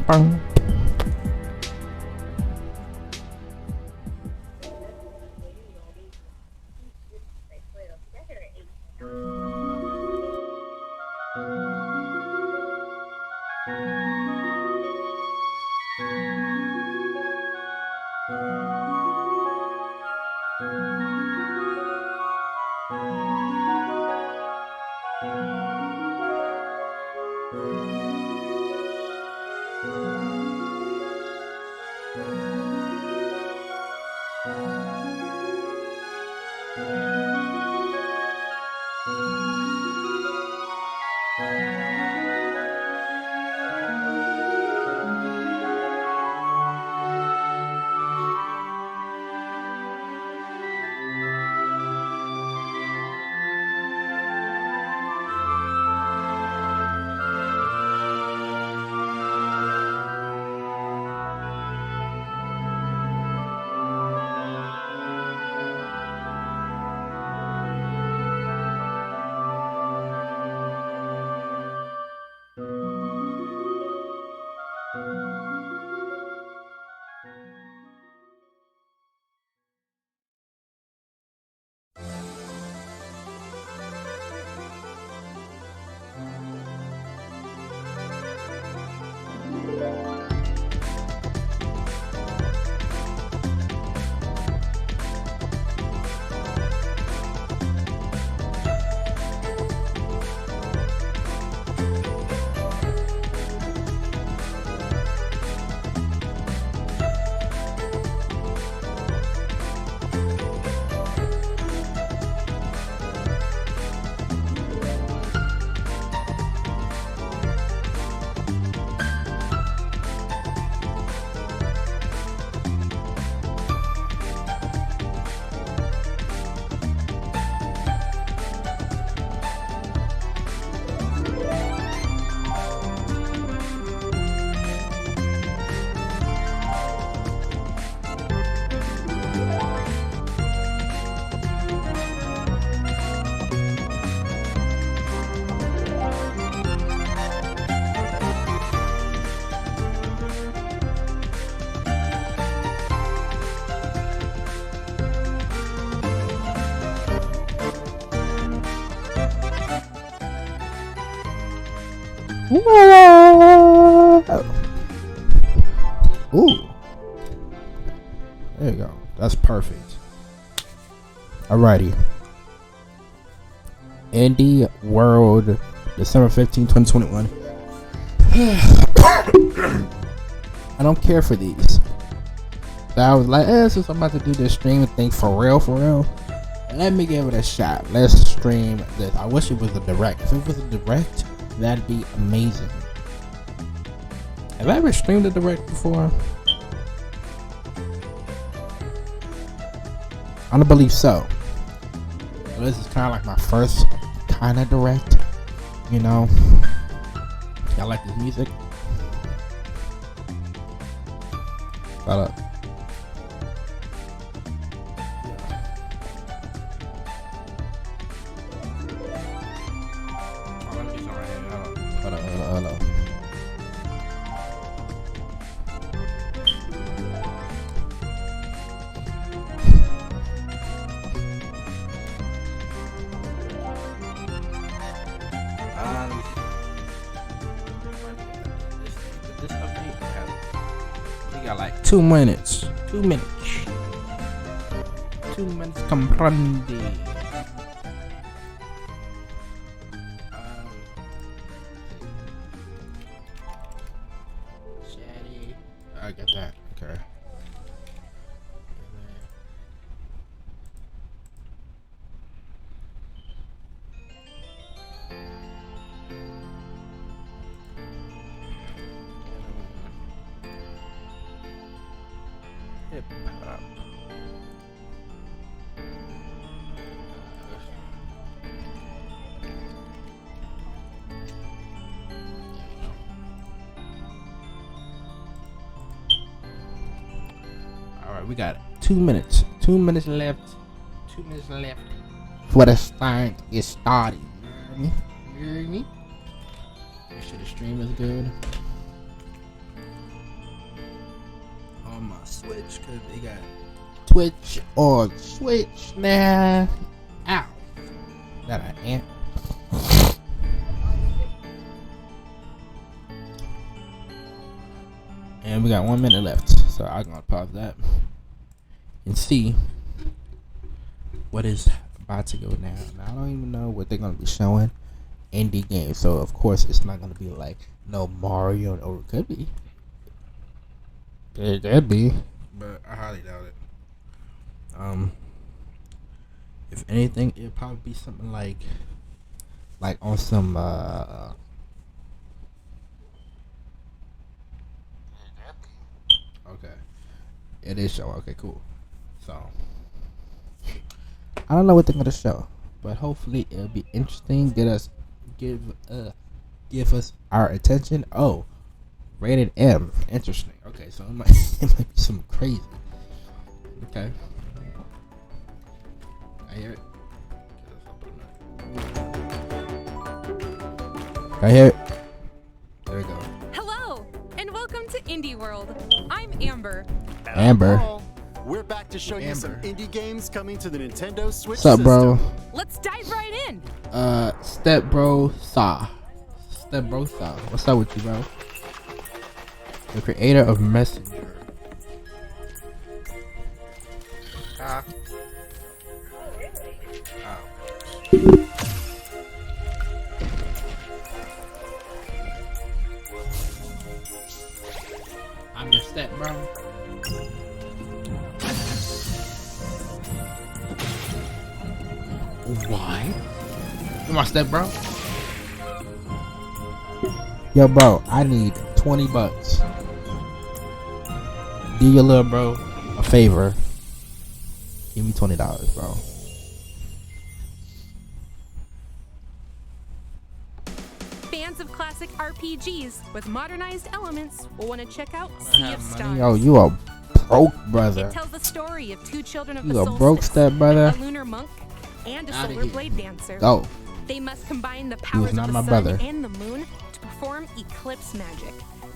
bang. Ooh. There you go. That's perfect. Alrighty. Indie World, December 15, 2021. I don't care for these. So I was like, since I'm about to do this stream thing for real, let me give it a shot. Let's stream this. I wish it was a direct. If it was a direct, that'd be amazing. Have I ever streamed a direct before? I don't believe so. So this is kind of like my first kind of direct, you know. Y'all like this music? Hold up. Hold on. We got like 2 minutes. 2 minutes. 2 minutes comprende. I get that. Okay. Hip hop. Alright, we got 2 minutes. 2 minutes left. 2 minutes left. For the start is starting. You hear me? Make sure the stream is good. on my Switch because they got Twitch or Switch now. Ow. That an ant. And we got 1 minute left, so I'm gonna pause that and see what is about to go down. Now, I don't even know what they're gonna be showing. Indie games, so of course it's not gonna be like no Mario, or it could be. It could be, but I highly doubt it. If anything, it'd probably be something like on some okay, it is show. Okay, cool. So I don't know what they're gonna show, but hopefully it'll be interesting. Give us our attention. Oh, rated M. Interesting. Okay, so it might be some crazy. Okay. I hear it. I hear it. There we go. Hello, and welcome to Indie World. I'm Amber. Amber. We're back to show you some indie games coming to the Nintendo Switch What's up, system. bro? Let's dive right in. Step Bro Saw. What's up with you, bro? The creator of Messenger. I'm your step bro. Why? You my step bro? Yo, bro, I need 20 bucks. Do your little bro a favor. Give me $20, bro. Fans of classic RPGs with modernized elements will want to check out Sea of Stars. Yo, you a broke brother. It tells the story of two children of You the a solstice, broke step brother. a lunar monk, and a Outta solar here. blade dancer. Go. They must combine the powers of not the my sun brother. and the moon to perform eclipse magic.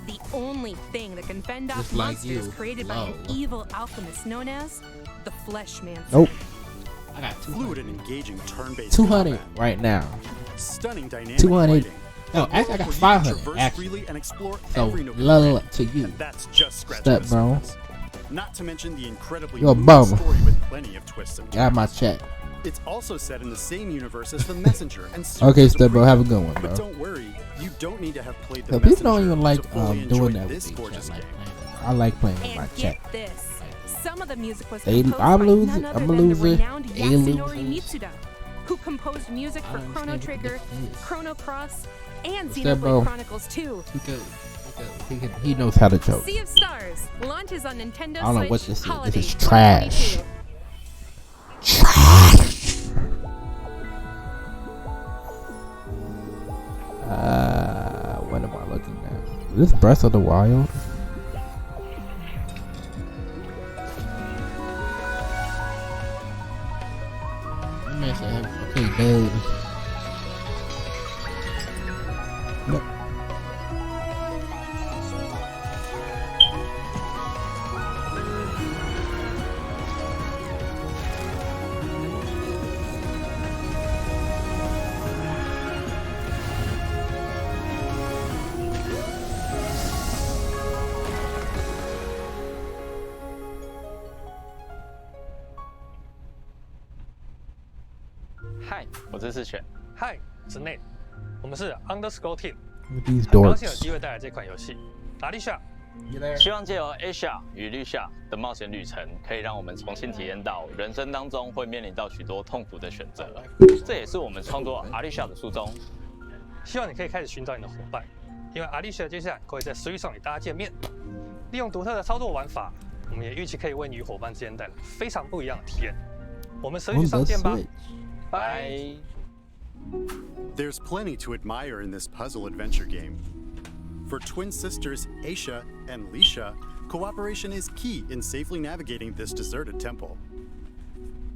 The only thing that can fend off Just like monsters you. created by an Low. evil alchemist known as the Fleshmancer. Nope. I got Fluid and engaging turn-based 200 combat. right now. Stunning dynamic 200. lighting. No, A actually, I world got where you can 500. traverse Actually, freely and explore so every nook and love cranny. to you. And that's just scratching Step, the bro. surface. Not to mention the incredibly You a moving bum. story with plenty of twists and Got turns. my check. It's also set in the same universe as The Messenger and serves Okay, as a step bro, prequel. have a good one, bro. But don't worry, you don't need to have played The So people Messenger don't even like to fully enjoy doing that this with gorgeous each other. game. I like playing with my And check. get this. Some of the music was They- composed I'm by losing- none other I'm a than loser. the renowned They Yasunori losers. Mitsuda, who composed music I for don't Chrono understand what Trigger, this is. Chrono Cross, and What's that, bro? Xenoblade Chronicles 2. He knows how to joke. Sea of Stars launches on Nintendo I don't know Switch what this is. Holiday This is trash. 2022. What am I looking at? Is this Breath of the Wild? Okay, dude. Nope.嗨，我是世权。嗨，我是 Nate，我们是 Underscore Team， Look at these 很高兴有 dorks. 机会带来这款游戏。阿丽莎， You there? 希望借由 Asia 与 Lucia 的冒险旅程，可以让我们重新体验到人生当中会面临到许多痛苦的选择。这也是我们创作阿丽莎的初衷。希望你可以开始寻找你的伙伴，因为阿丽莎接下来会在 Switch 上与大家见面。利用独特的操作玩法，我们也预期可以为你与伙伴之间带来非常不一样的体验。我们 Switch On 上 the 见吧， Switch. 拜。 There's plenty to admire in this puzzle adventure game. For twin sisters Aisha and Lisha, cooperation is key in safely navigating this deserted temple.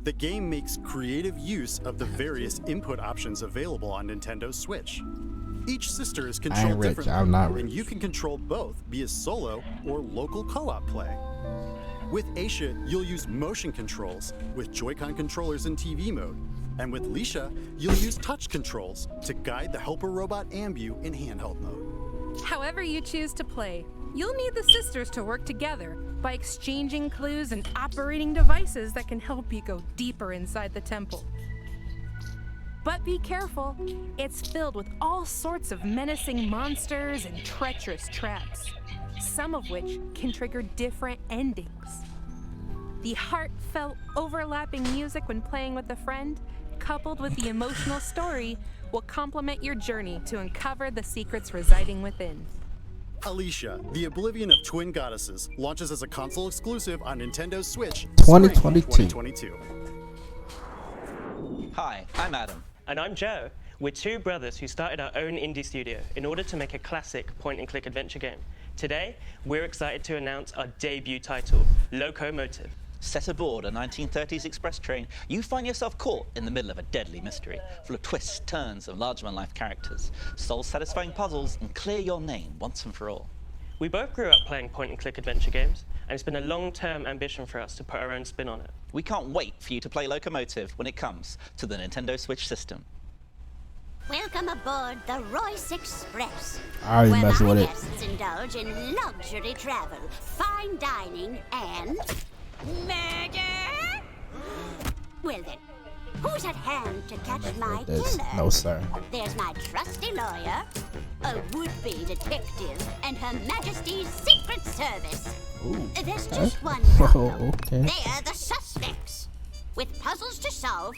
The game makes creative use of the various input options available on Nintendo Switch. Each sister is controlled rich, differently, I'm not and rich. you can control both via solo or local co-op play. With Aisha, you'll use motion controls with Joy-Con controllers in TV mode. And with Lisha, you'll use touch controls to guide the helper robot Ambu in handheld mode. However you choose to play, you'll need the sisters to work together by exchanging clues and operating devices that can help you go deeper inside the temple. But be careful, it's filled with all sorts of menacing monsters and treacherous traps, some of which can trigger different endings. The heartfelt, overlapping music when playing with a friend, coupled with the emotional story, will complement your journey to uncover the secrets residing within. Alicia, the Oblivion of Twin Goddesses, launches as a console exclusive on Nintendo Switch 2022. Hi, I'm Adam. And I'm Joe. We're two brothers who started our own indie studio in order to make a classic point-and-click adventure game. Today, we're excited to announce our debut title, Locomotive. Set aboard a 1930s express train, you find yourself caught in the middle of a deadly mystery, full of twists, turns, and larger-than-life characters. Soul-satisfying puzzles, and clear your name once and for all. We both grew up playing point-and-click adventure games, and it's been a long-term ambition for us to put our own spin on it. We can't wait for you to play Locomotive when it comes to the Nintendo Switch system. Welcome aboard the Royce Express, I already where messed my with it. guests indulge in luxury travel, fine dining, and murder. Well then, who's at hand to catch my With this. killer? No, sir. There's my trusty lawyer, a would-be detective, and Her Majesty's Secret Service. Ooh, There's okay. just one Oh, problem. okay. They're the suspects. With puzzles to solve,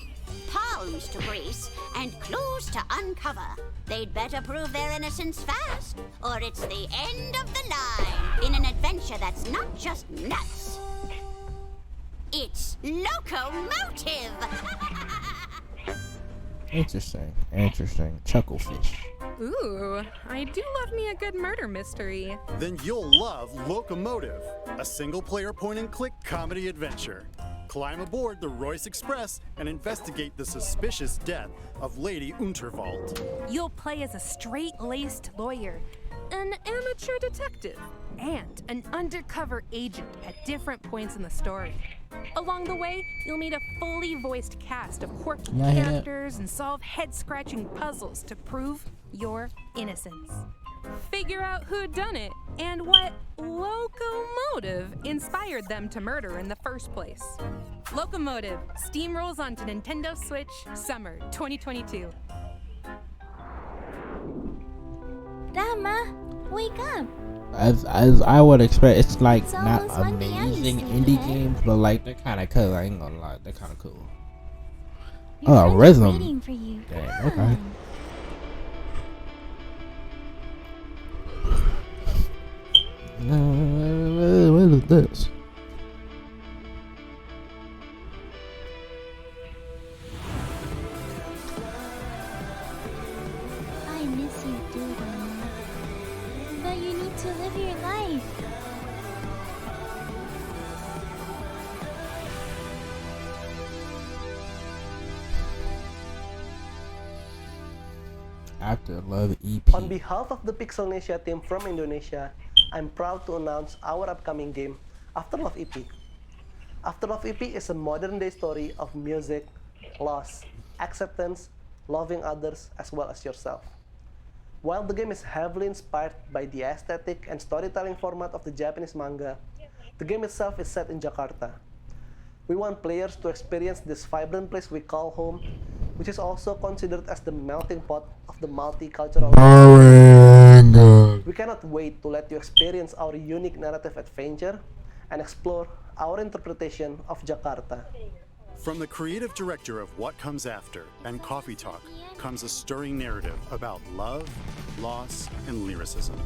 palms to grease, and clues to uncover. They'd better prove their innocence fast, or it's the end of the line in an adventure that's not just nuts. It's Locomotive! Interesting. Chucklefish. Ooh, I do love me a good murder mystery. Then you'll love Locomotive, a single-player point-and-click comedy adventure. Climb aboard the Royce Express and investigate the suspicious death of Lady Unterwald. You'll play as a straight-laced lawyer, an amateur detective, and an undercover agent at different points in the story. Along the way, you'll meet a fully voiced cast of quirky Yeah, I hear that. characters and solve head-scratching puzzles to prove your innocence. Figure out who done it and what locomotive inspired them to murder in the first place. Locomotive steamrolls onto Nintendo Switch summer 2022. Rama, wake up. As I would expect, it's like It's not almost 1 p.m. amazing you indie sleepyhead. games, but like they're kind of cool. I ain't gonna lie, they're kind of cool. Your Oh, friend is rhythm. waiting for you. Damn, Come okay. on. What is this? I miss you too, Rama. But you need to live your life. After Love EP. On behalf of the Pixelnesia team from Indonesia, I'm proud to announce our upcoming game, After Love EP. After Love EP is a modern-day story of music, loss, acceptance, loving others as well as yourself. While the game is heavily inspired by the aesthetic and storytelling format of the Japanese manga, the game itself is set in Jakarta. We want players to experience this vibrant place we call home, which is also considered as the melting pot of the multicultural. We cannot wait to let you experience our unique narrative adventure and explore our interpretation of Jakarta. From the creative director of What Comes After and Coffee Talk comes a stirring narrative about love, loss, and lyricism.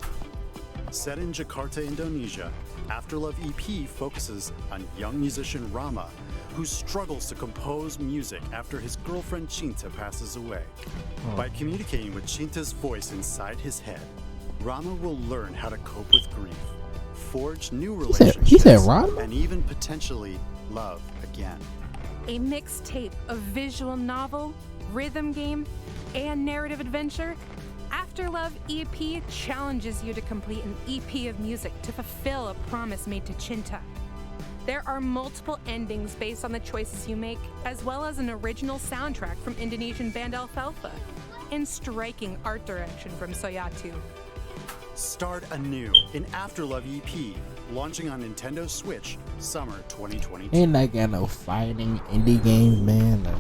Set in Jakarta, Indonesia, After Love EP focuses on young musician Rama, who struggles to compose music after his girlfriend Cinta passes away. By communicating with Cinta's voice inside his head, Rama will learn how to cope with grief, forge new relationships, he said Rama? and even potentially love again. A mixtape of visual novel, rhythm game, and narrative adventure, After Love EP challenges you to complete an EP of music to fulfill a promise made to Cinta. There are multiple endings based on the choices you make, as well as an original soundtrack from Indonesian band Alfalfa, and striking art direction from Soyatu. Start anew in Afterlove EP, launching on Nintendo Switch, summer 2022. Ain't like got no fighting indie games, man. Like,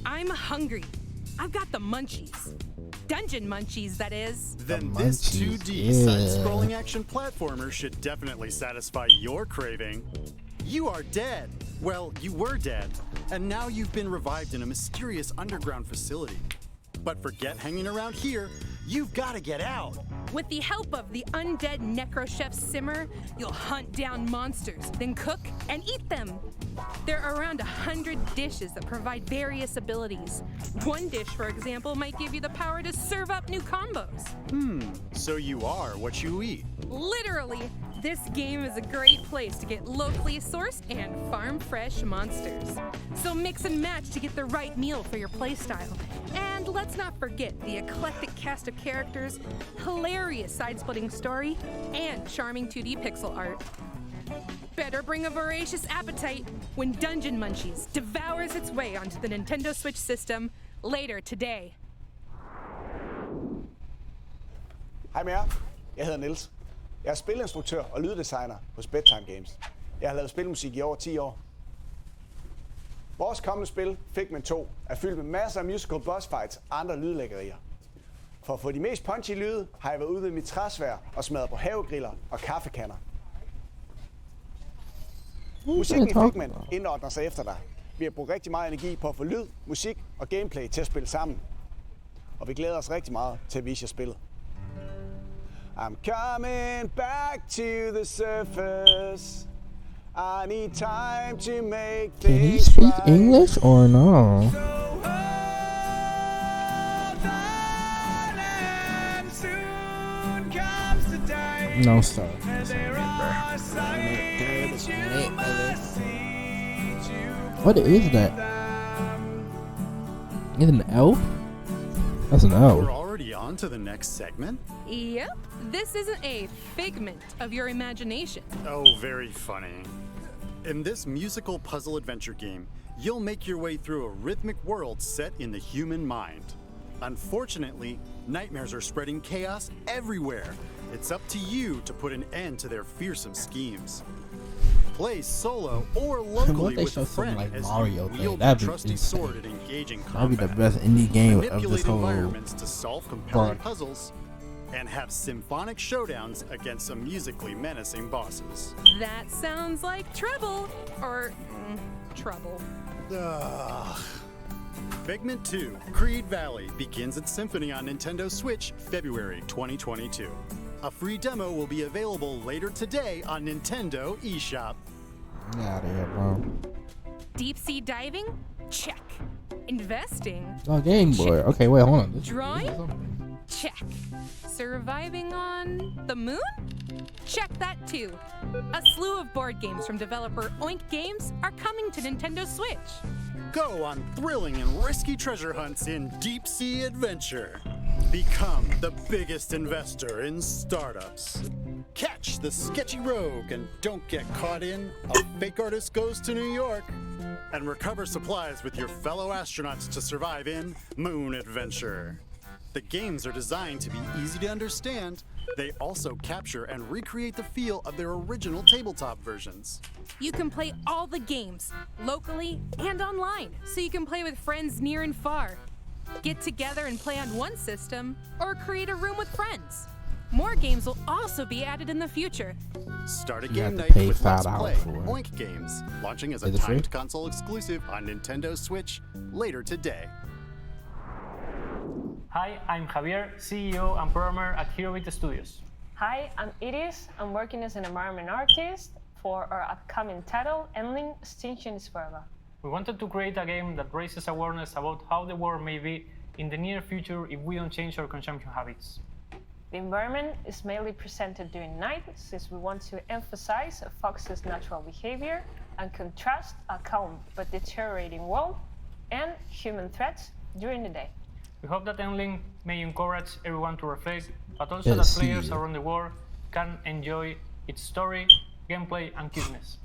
I'm hungry. I've got the munchies. Dungeon munchies, that is. Then The this munchies, 2D yeah. side-scrolling action platformer should definitely satisfy your craving. You are dead. Well, you were dead, and now you've been revived in a mysterious underground facility. But forget hanging around here. You've got to get out. With the help of the undead necro chef Simmer, you'll hunt down monsters, then cook and eat them. There are around 100 dishes that provide various abilities. One dish, for example, might give you the power to serve up new combos. So you are what you eat. Literally, this game is a great place to get locally sourced and farm-fresh monsters. So mix and match to get the right meal for your playstyle. And let's not forget the eclectic cast of characters, hilarious side-splitting story, and charming 2D pixel art. Better bring a voracious appetite when Dungeon Munchies devours its way onto the Nintendo Switch system later today. Hej med jer. Jeg hedder Niels. Jeg er spilinstruktør og lyddesigner hos Bedtime Games. Jeg har lavet spilmusik i over 10 år. Vores kommende spil, Figment 2, er fyldt med masser af musical boss fights og andre lydlæggerier. For at få de mest punchy lyde, har jeg været ude ved mit træsvær og smadret på havegriller og kaffekander. Musikken i Figment indordner sig efter dig. Vi har brugt rigtig meget energi på at få lyd, musik og gameplay til at spille sammen. Og vi glæder os rigtig meget til at vise jer spillet. I'm coming back to the surface. I need time to make can he things speak right. English or no? No, sir. What is that? Is it an elf? That's an We're elf. already on to the next segment? Yep, this isn't a figment of your imagination. Oh, very funny. In this musical puzzle adventure game, you'll make your way through a rhythmic world set in the human mind. Unfortunately, nightmares are spreading chaos everywhere. It's up to you to put an end to their fearsome schemes. Play solo or locally they with show a something friend like as Mario you thing, wield the that'd be trusty insane. sword in engaging That'd be combat. the best indie game of Manipulate this whole environments to solve compelling part. puzzles and have symphonic showdowns against some musically menacing bosses. That sounds like trouble. Or, trouble. Ugh. Figment 2, Creed Valley, begins its symphony on Nintendo Switch February 2022. A free demo will be available later today on Nintendo eShop. Get out of here, bro. Deep sea diving? Check. Investing? Oh, Game Boy. Okay, wait, hold on. This- Drawing? this is something. Check. Surviving on the moon? Check that too. A slew of board games from developer Oink Games are coming to Nintendo Switch. Go on thrilling and risky treasure hunts in Deep Sea Adventure. Become the biggest investor in startups. Catch the sketchy rogue and don't get caught in A Fake Artist Goes to New York. And recover supplies with your fellow astronauts to survive in Moon Adventure. The games are designed to be easy to understand. They also capture and recreate the feel of their original tabletop versions. You can play all the games, locally and online, so you can play with friends near and far. Get together and play on one system, or create a room with friends. More games will also be added in the future. Start a You have game to night pay with Let's $5 Play for it. Oink Games, launching as a Is it free? timed console exclusive on Nintendo Switch later today. Hi, I'm Javier, CEO and programmer at HeroBeat Studios. Hi, I'm Iris. I'm working as an environment artist for our upcoming title, Endling Extinction is Forever. We wanted to create a game that raises awareness about how the world may be in the near future if we don't change our consumption habits. The environment is mainly presented during night, since we want to emphasize a fox's natural behavior and contrast a calm but deteriorating world and human threats during the day. We hope that Endling may encourage everyone to reflect, but also that Yes, players yeah. around the world can enjoy its story, gameplay, and cuteness.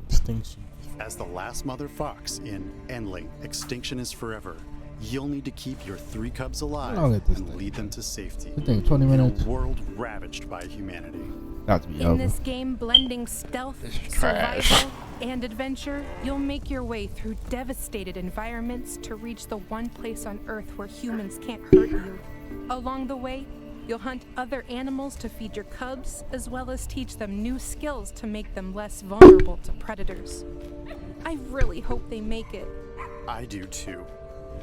Extinction. As the last mother fox in Endling Extinction is Forever, you'll need to keep your 3 cubs alive I'll get this and thing. lead them to safety This thing 20 in minutes. a world ravaged by humanity. About to be In over. this game blending stealth, This is trash. survival, and adventure, you'll make your way through devastated environments to reach the one place on Earth where humans can't hurt you. Along the way, you'll hunt other animals to feed your cubs, as well as teach them new skills to make them less vulnerable to predators. I really hope they make it. I do too.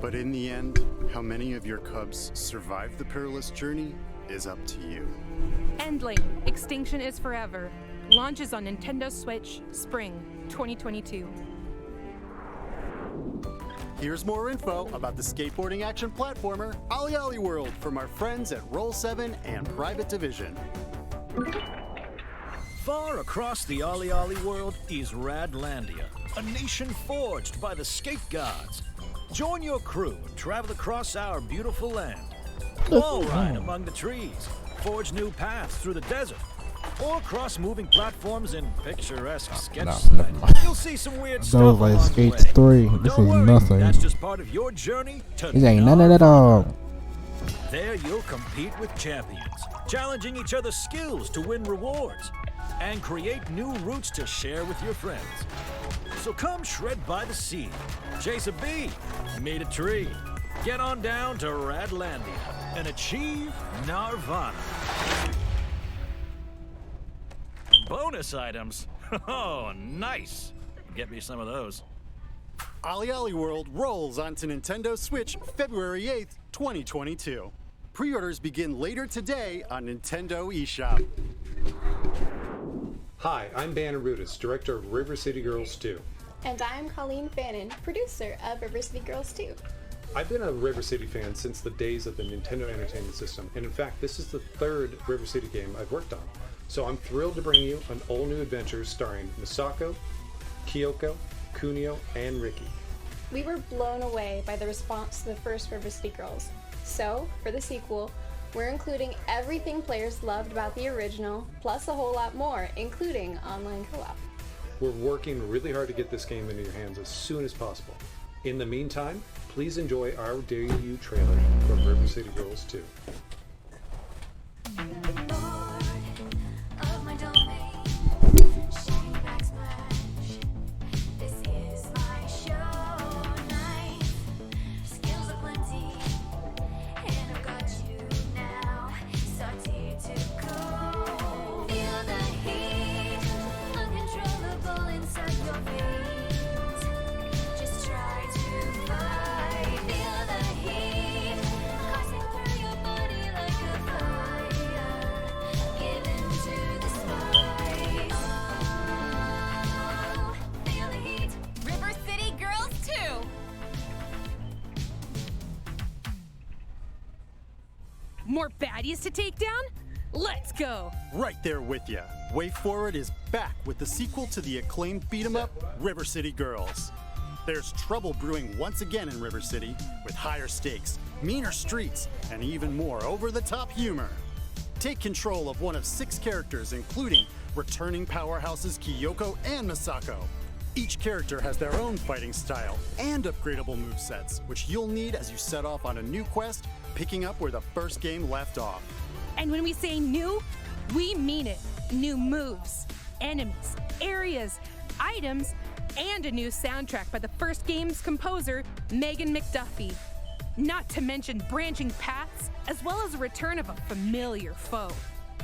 But in the end, how many of your cubs survive the perilous journey is up to you. Endling Extinction is Forever launches on Nintendo Switch Spring 2022. Here's more info about the skateboarding action platformer Ollie Ollie World from our friends at Roll7 and Private Division. Far across the Ollie Ollie world is Radlandia, a nation forged by the skate gods. Join your crew and travel across our beautiful land. Wall ride among the trees, forge new paths through the desert, or cross moving platforms in picturesque sketch never mind. You'll see some weird Those stuff like along the Skates way. 3. But This don't is worry, nothing. that's just part of your journey to This ain't none of that all. There you'll compete with champions, challenging each other's skills to win rewards, and create new routes to share with your friends. So come shred by the sea, chase a bee, meet a tree, get on down to Radlandia, and achieve Nirvana. Bonus items? Oh, nice. Get me some of those. Ollie Ollie World rolls onto Nintendo Switch February 8th, 2022. Pre-orders begin later today on Nintendo eShop. Hi, I'm Bannon Rudis, director of River City Girls 2. And I'm Colleen Fannin, producer of River City Girls 2. I've been a River City fan since the days of the Nintendo Entertainment System, and in fact, this is the 3rd River City game I've worked on. So I'm thrilled to bring you an all-new adventure starring Misako, Kyoko, Kunio, and Ricky. We were blown away by the response to the first River City Girls. So, for the sequel, we're including everything players loved about the original, plus a whole lot more, including online co-op. We're working really hard to get this game into your hands as soon as possible. In the meantime, please enjoy our debut trailer for River City Girls 2. More baddies to take down? Let's go! Right there with ya. Way Forward is back with the sequel to the acclaimed beat-em-up, River City Girls. There's trouble brewing once again in River City, with higher stakes, meaner streets, and even more over-the-top humor. Take control of one of 6 characters, including returning powerhouses Kyoko and Misako. Each character has their own fighting style and upgradable movesets, which you'll need as you set off on a new quest, picking up where the first game left off. And when we say new, we mean it. New moves, enemies, areas, items, and a new soundtrack by the first game's composer, Megan McDuffie. Not to mention branching paths, as well as a return of a familiar foe.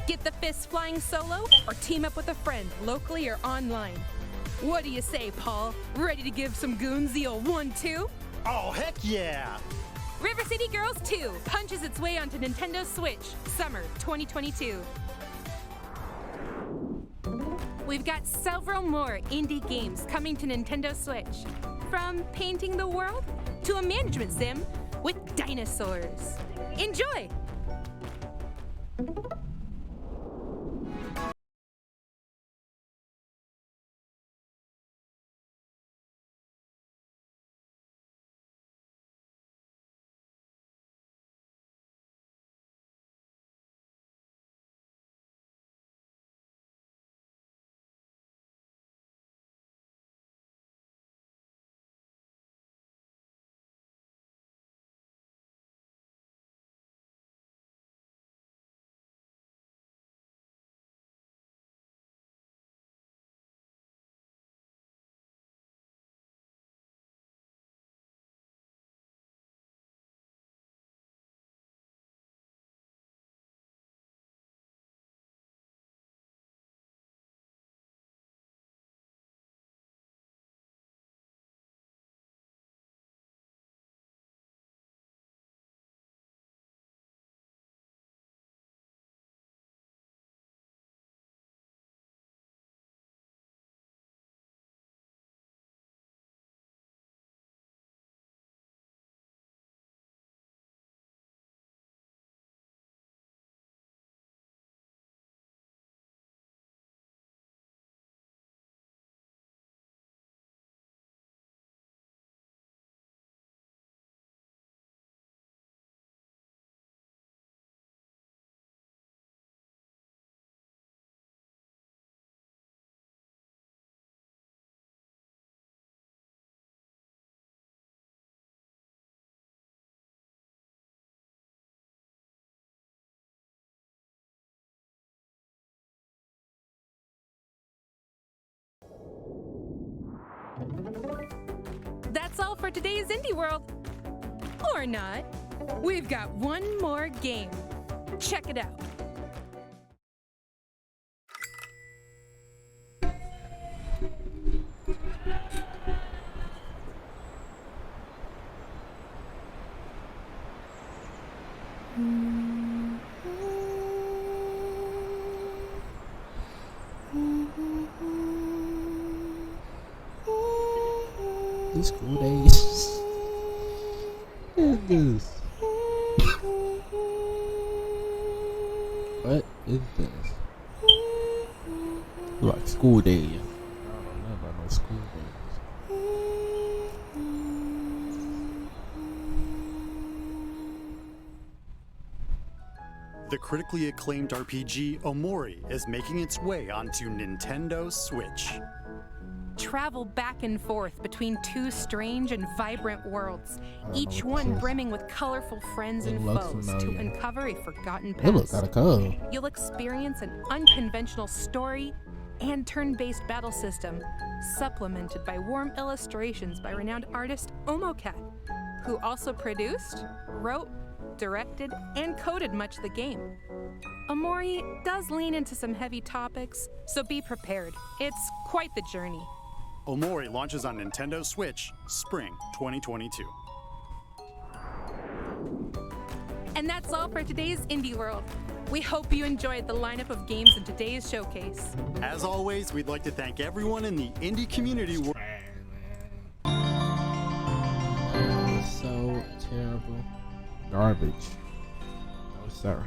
Get the fists flying solo, or team up with a friend, locally or online. What do you say, Paul? Ready to give some goons the old 1-2? Oh, heck yeah! River City Girls 2 punches its way onto Nintendo Switch, summer 2022. We've got several more indie games coming to Nintendo Switch. From painting the world to a management sim with dinosaurs. Enjoy! That's all for today's Indie World. Or not. We've got one more game. Check it out. These school days. What is this? What is this? Like school day. I don't know about no school days. The critically acclaimed RPG Omori is making its way onto Nintendo Switch. Travel back and forth between 2 strange and vibrant worlds, each one brimming with colorful friends and foes to uncover a forgotten It looks past. kinda cool. You'll experience an unconventional story and turn-based battle system, supplemented by warm illustrations by renowned artist Omocat, who also produced, wrote, directed, and coded much of the game. Omori does lean into some heavy topics, so be prepared. It's quite the journey. Omori launches on Nintendo Switch, spring 2022. And that's all for today's Indie World. We hope you enjoyed the lineup of games in today's showcase. As always, we'd like to thank everyone in the indie community. So terrible. Garbage. No, sir.